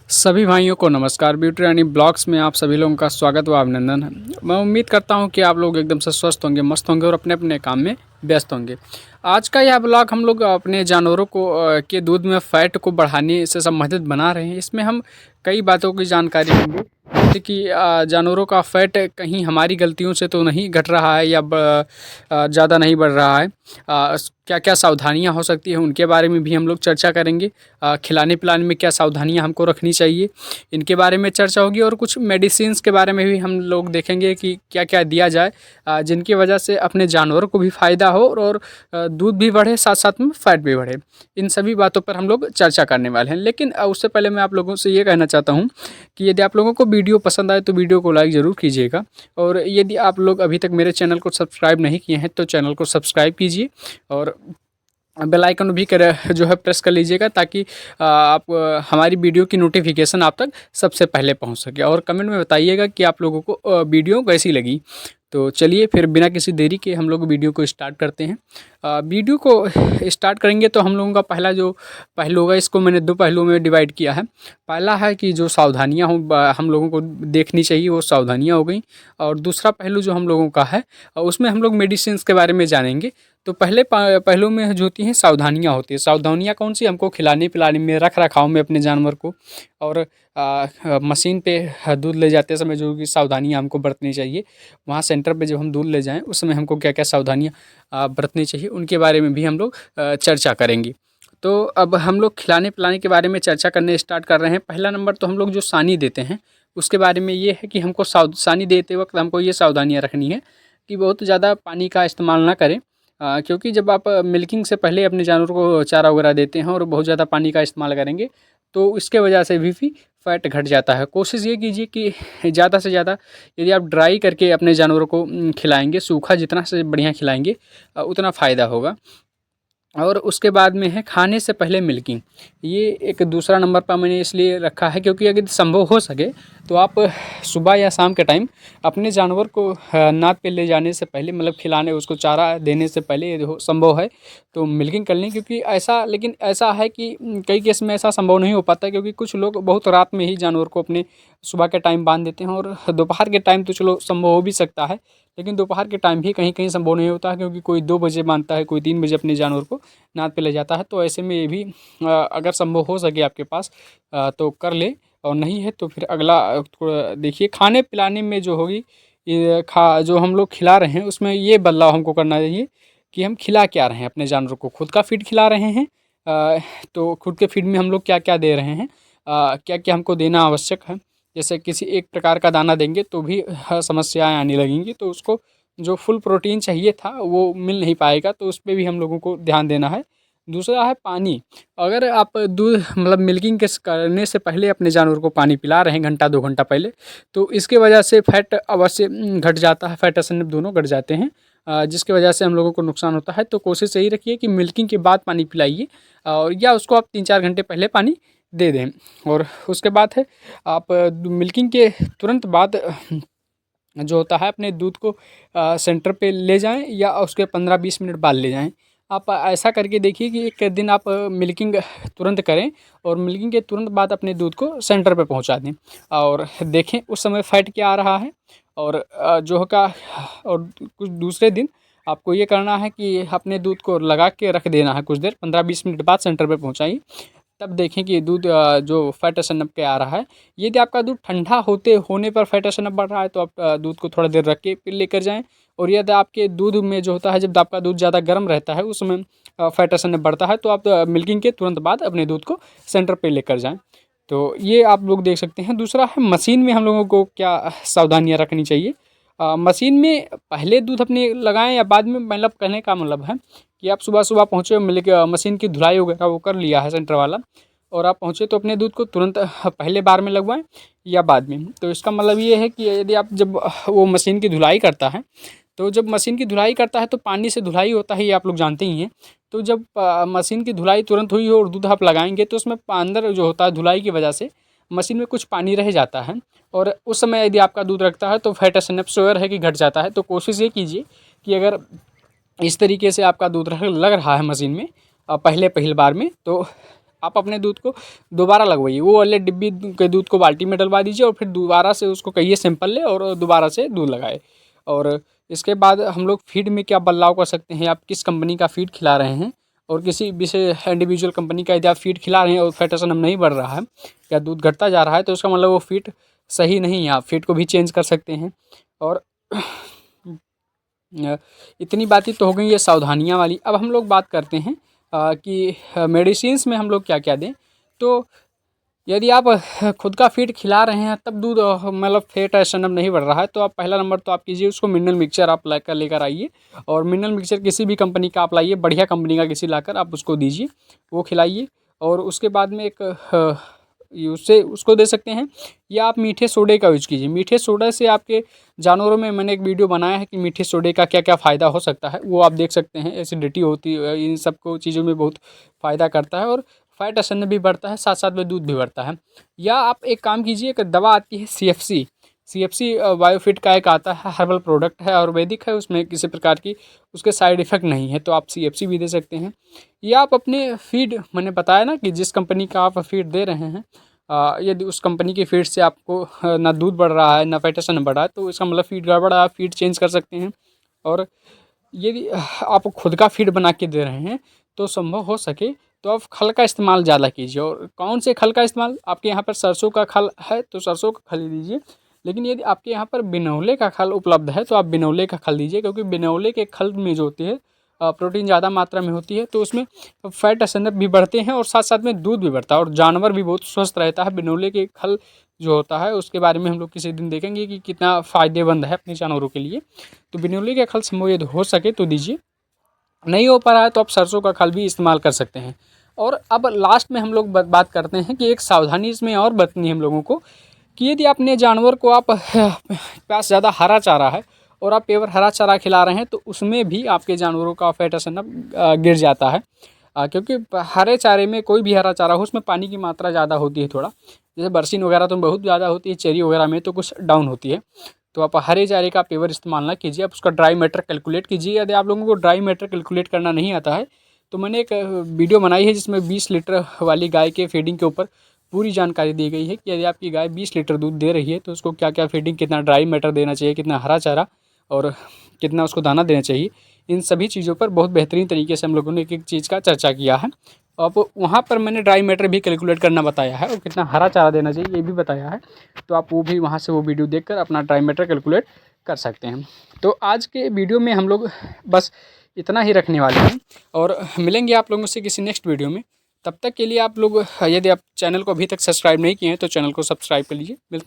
सभी भाइयों को नमस्कार। ब्यूटी रानी ब्लॉग्स में आप सभी लोगों का स्वागत व अभिनंदन है। मैं उम्मीद करता हूं कि आप लोग एकदम से स्वस्थ होंगे, मस्त होंगे और अपने अपने काम में व्यस्त होंगे। आज का यह ब्लॉग हम लोग अपने जानवरों को के दूध में फैट को बढ़ाने से संबंधित बना रहे हैं। इसमें हम कई बातों की जानकारी लेंगे, जैसे कि जानवरों का फैट कहीं हमारी गलतियों से तो नहीं घट रहा है या ज़्यादा नहीं बढ़ रहा है। क्या क्या सावधानियां हो सकती हैं उनके बारे में भी हम लोग चर्चा करेंगे। खिलाने पिलाने में क्या सावधानियां हमको रखनी चाहिए, इनके बारे में चर्चा होगी। और कुछ मेडिसिन्स के बारे में भी हम लोग देखेंगे कि क्या क्या दिया जाए जिनकी वजह से अपने जानवरों को भी फ़ायदा हो और दूध भी बढ़े, साथ साथ में फैट भी बढ़े। इन सभी बातों पर हम लोग चर्चा करने वाले हैं। लेकिन उससे पहले मैं आप लोगों से ये कहना चाहता हूँ कि यदि आप लोगों को वीडियो पसंद आए तो वीडियो को लाइक ज़रूर कीजिएगा। और यदि आप लोग अभी तक मेरे चैनल को सब्सक्राइब नहीं किए हैं तो चैनल को सब्सक्राइब कीजिए और बेल आइकन भी जो है प्रेस कर लीजिएगा, ताकि आप हमारी वीडियो की नोटिफिकेशन आप तक सबसे पहले पहुंच सके। और कमेंट में बताइएगा कि आप लोगों को वीडियो कैसी लगी। तो चलिए फिर बिना किसी देरी के हम लोग वीडियो को स्टार्ट करते हैं। वीडियो को स्टार्ट करेंगे तो हम लोगों का पहला जो पहलू होगा, इसको मैंने दो पहलुओं में डिवाइड किया है। पहला है कि जो सावधानियां हम लोगों को देखनी चाहिए वो सावधानियां हो गई। और दूसरा पहलू जो हम लोगों का है उसमें हम लोग मेडिसिन के बारे में जानेंगे। तो पहले पहलू में जो होती हैं सावधानियाँ होती हैं। सावधानियाँ कौन सी? हमको खिलाने पिलाने में, रख रखाव में अपने जानवर को, और मशीन पे दूध ले जाते समय जो कि सावधानियाँ हमको बरतनी चाहिए। वहाँ सेंटर पे जब हम दूध ले जाएँ उस समय हमको क्या क्या सावधानियाँ बरतनी चाहिए, उनके बारे में भी हम लोग चर्चा करेंगे। तो अब हम लोग खिलाने पिलाने के बारे में चर्चा करने स्टार्ट कर रहे हैं। पहला नंबर तो हम लोग जो सानी देते हैं उसके बारे में ये है कि हमको सानी देते वक्त हमको ये सावधानियाँ रखनी है कि बहुत ज़्यादा पानी का इस्तेमाल ना करें। क्योंकि जब आप मिल्किंग से पहले अपने जानवरों को चारा वगैरह देते हैं और बहुत ज़्यादा पानी का इस्तेमाल करेंगे तो इसके वजह से भी फैट घट जाता है। कोशिश ये कीजिए कि ज़्यादा से ज़्यादा यदि आप ड्राई करके अपने जानवरों को खिलाएंगे, सूखा जितना से बढ़िया खिलाएंगे उतना फ़ायदा होगा। और उसके बाद में है खाने से पहले मिल्किंग। ये एक दूसरा नंबर पर मैंने इसलिए रखा है क्योंकि अगर संभव हो सके तो आप सुबह या शाम के टाइम अपने जानवर को नाद पे ले जाने से पहले, मतलब खिलाने, उसको चारा देने से पहले यदि संभव है तो मिल्किंग कर लें। क्योंकि ऐसा है कि कई केस में ऐसा संभव नहीं हो पाता, क्योंकि कुछ लोग बहुत रात में ही जानवर को अपने सुबह के टाइम बांध देते हैं। और दोपहर के टाइम तो चलो संभव हो भी सकता है, लेकिन दोपहर के टाइम भी कहीं कहीं संभव नहीं होता है, क्योंकि कोई 2 बजे बांधता है, कोई 3 बजे अपने जानवर को नाद पे ले जाता है। तो ऐसे में ये भी अगर संभव हो सके आपके पास तो कर ले, और नहीं है तो फिर अगला थोड़ा देखिए। खाने पिलाने में जो होगी ये जो हम लोग खिला रहे हैं उसमें ये बदलाव हमको करना चाहिए कि हम खिला क्या रहे हैं अपने जानवर को। खुद का फीड खिला रहे हैं तो खुद के फीड में हम लोग क्या क्या दे रहे हैं, क्या क्या हमको देना आवश्यक है। जैसे किसी एक प्रकार का दाना देंगे तो भी समस्याएं आने लगेंगी, तो उसको जो फुल प्रोटीन चाहिए था वो मिल नहीं पाएगा, तो उस पे भी हम लोगों को ध्यान देना है। दूसरा है पानी। अगर आप दूध मतलब मिल्किंग के करने से पहले अपने जानवर को पानी पिला रहे हैं घंटा 2 घंटा पहले, तो इसके वजह से फैट अवश्य घट जाता है, फैट एसएनएफ दोनों घट जाते हैं, जिसकी वजह से हम लोगों को नुकसान होता है। तो कोशिश यही रखिए कि मिल्किंग के बाद पानी पिलाइए, और या उसको आप 3-4 घंटे पहले पानी दे दें। और उसके बाद है आप मिल्किंग के तुरंत बाद जो होता है अपने दूध को सेंटर पे ले जाएं, या उसके 15-20 मिनट बाद ले जाएं। आप ऐसा करके देखिए कि एक दिन आप मिल्किंग तुरंत करें और मिल्किंग के तुरंत बाद अपने दूध को सेंटर पे पहुंचा दें, और देखें उस समय फैट क्या आ रहा है। और जो होगा, और कुछ दूसरे दिन आपको ये करना है कि अपने दूध को लगा के रख देना है कुछ देर, 15-20 मिनट बाद सेंटर पे पहुंचाइए। तब देखें कि दूध जो फैट एसएनएफ पे आ रहा है। यदि आपका दूध ठंडा होने पर फैट एसएनएफ बढ़ रहा है तो आप दूध को थोड़ा देर रख के फिर लेकर जाएं। और यदि आपके दूध में जो होता है, जब आपका दूध ज़्यादा गर्म रहता है उस समय फैट एसएनएफ बढ़ता है, तो आप मिल्किंग के तुरंत बाद अपने दूध को सेंटर पे लेकर जाएं। तो ये आप लोग देख सकते हैं। दूसरा है मशीन में हम लोगों को क्या सावधानियाँ रखनी चाहिए। मशीन में पहले दूध अपने लगाएं या बाद में, मतलब कहने का मतलब है कि आप सुबह सुबह पहुँचे, मिल्क मशीन की धुलाई वगैरह वो कर लिया है सेंटर वाला, और आप पहुँचे तो अपने दूध को तुरंत पहले बार में लगवाएं या बाद में। तो इसका मतलब ये है कि यदि आप जब वो मशीन की धुलाई करता है, तो जब मशीन की धुलाई करता है तो पानी से धुलाई होता है, ये आप लोग जानते ही हैं। तो जब मशीन की धुलाई तुरंत हुई हो और दूध आप लगाएंगे तो उसमें अंदर जो होता है धुलाई की वजह से मशीन में कुछ पानी रह जाता है, और उस समय यदि आपका दूध रखता है तो फैट एसएनएफ श्योर है कि घट जाता है। तो कोशिश ये कीजिए कि अगर इस तरीके से आपका दूध लग रहा है मशीन में पहली बार में, तो आप अपने दूध को दोबारा लगवाइए, वो वाले डिब्बी के दूध को बाल्टी में डलवा दीजिए और फिर दोबारा से उसको कहिए सैंपल ले और दोबारा से दूध लगाए। और इसके बाद हम लोग फीड में क्या बदलाव कर सकते हैं, आप किस कंपनी का फीड खिला रहे हैं और किसी विशेष इंडिविजुअल कंपनी का यदि आप फीड खिला रहे हैं और फैटेसन नहीं बढ़ रहा है या दूध घटता जा रहा है तो उसका मतलब वो फीड सही नहीं है, आप फीड को भी चेंज कर सकते हैं। और इतनी बातें तो हो गई ये सावधानियाँ वाली। अब हम लोग बात करते हैं कि मेडिसिन्स में हम लोग क्या क्या दें। तो यदि आप खुद का फीड खिला रहे हैं तब दूध मतलब फैट एसएनएफ नहीं बढ़ रहा है तो आप पहला नंबर तो आप कीजिए उसको मिनरल मिक्सचर आप लेकर आइए। और मिनरल मिक्सचर किसी भी कंपनी का आप लाइए, बढ़िया कंपनी का किसी लाकर आप उसको दीजिए, वो खिलाइए। और उसके बाद में एक उससे उसको दे सकते हैं, या आप मीठे सोडे का यूज़ कीजिए। मीठे सोडा से आपके जानवरों में मैंने एक वीडियो बनाया है कि मीठे सोडे का क्या क्या फ़ायदा हो सकता है, वो आप देख सकते हैं। एसिडिटी होती है, इन सब को चीज़ों में बहुत फ़ायदा करता है और फैट एसएनएफ भी बढ़ता है, साथ साथ में दूध भी बढ़ता है। या आप एक काम कीजिए, एक दवा आती है सीएफसी बायोफिट का एक आता है, हर्बल प्रोडक्ट है, आयुर्वेदिक है, उसमें किसी प्रकार की उसके साइड इफ़ेक्ट नहीं है, तो आप सीएफसी भी दे सकते हैं। या आप अपने फीड, मैंने बताया ना कि जिस कंपनी का आप फीड दे रहे हैं यदि उस कंपनी की फीड से आपको ना दूध बढ़ रहा है ना फैट एसएनएफ बढ़ रहा है तो इसका मतलब फीड गड़बड़ है, आप फीड चेंज कर सकते हैं। और यदि आप खुद का फीड बना के दे रहे हैं तो संभव हो सके तो आप खल का इस्तेमाल ज़्यादा कीजिए। और कौन से खल का इस्तेमाल, आपके यहाँ पर सरसों का खल है तो सरसों का खल दीजिए, लेकिन यदि आपके यहाँ पर बिनौले का खल उपलब्ध है तो आप बिनौले का खल दीजिए, क्योंकि बिनौले के खल में जो होती है प्रोटीन ज़्यादा मात्रा में होती है तो उसमें फैट एसएनएफ भी बढ़ते हैं और साथ साथ में दूध भी बढ़ता है और जानवर भी बहुत स्वस्थ रहता है। बिनौले के खल जो होता है उसके बारे में हम लोग किसी दिन देखेंगे कि कितना फ़ायदेमंद है अपने जानवरों के लिए। तो बिनौले के खल संभव यदि हो सके तो दीजिए, नहीं हो पा रहा है तो आप सरसों का खल भी इस्तेमाल कर सकते हैं। और अब लास्ट में हम लोग बात करते हैं कि एक सावधानी इसमें और बरतनी है हम लोगों को, कि यदि अपने जानवर को आप पास ज़्यादा हरा चारा है और आप पेवर हरा चारा खिला रहे हैं तो उसमें भी आपके जानवरों का फैट एसएनएफ गिर जाता है, क्योंकि हरे चारे में कोई भी हरा चारा हो उसमें पानी की मात्रा ज़्यादा होती है थोड़ा, जैसे बरसीन वगैरह तो बहुत ज़्यादा होती है, चेरी वगैरह में तो कुछ डाउन होती है। तो आप हरे चारे का पेवर इस्तेमाल ना कीजिए, आप उसका ड्राई मैटर कैलकुलेट कीजिए। यदि आप लोगों को ड्राई मैटर कैलकुलेट करना नहीं आता है तो मैंने एक वीडियो बनाई है जिसमें 20 लीटर वाली गाय के फीडिंग के ऊपर पूरी जानकारी दी गई है कि यदि आपकी गाय 20 लीटर दूध दे रही है तो उसको क्या क्या फीडिंग, कितना ड्राई मैटर देना चाहिए, कितना हरा चारा और कितना उसको दाना देना चाहिए। इन सभी चीज़ों पर बहुत बेहतरीन तरीके से हम लोगों ने एक एक चीज़ का चर्चा किया है। अब वहाँ पर मैंने ड्राई मैटर भी कैलकुलेट करना बताया है और कितना हरा चारा देना चाहिए ये भी बताया है, तो आप वो भी वहाँ से वो वीडियो देखकर अपना ड्राई मैटर कैलकुलेट कर सकते हैं। तो आज के वीडियो में हम लोग बस इतना ही रखने वाले हैं और मिलेंगे आप लोगों से किसी नेक्स्ट वीडियो में। तब तक के लिए आप लोग, यदि आप चैनल को अभी तक सब्सक्राइब नहीं किए हैं तो चैनल को सब्सक्राइब कर लीजिए।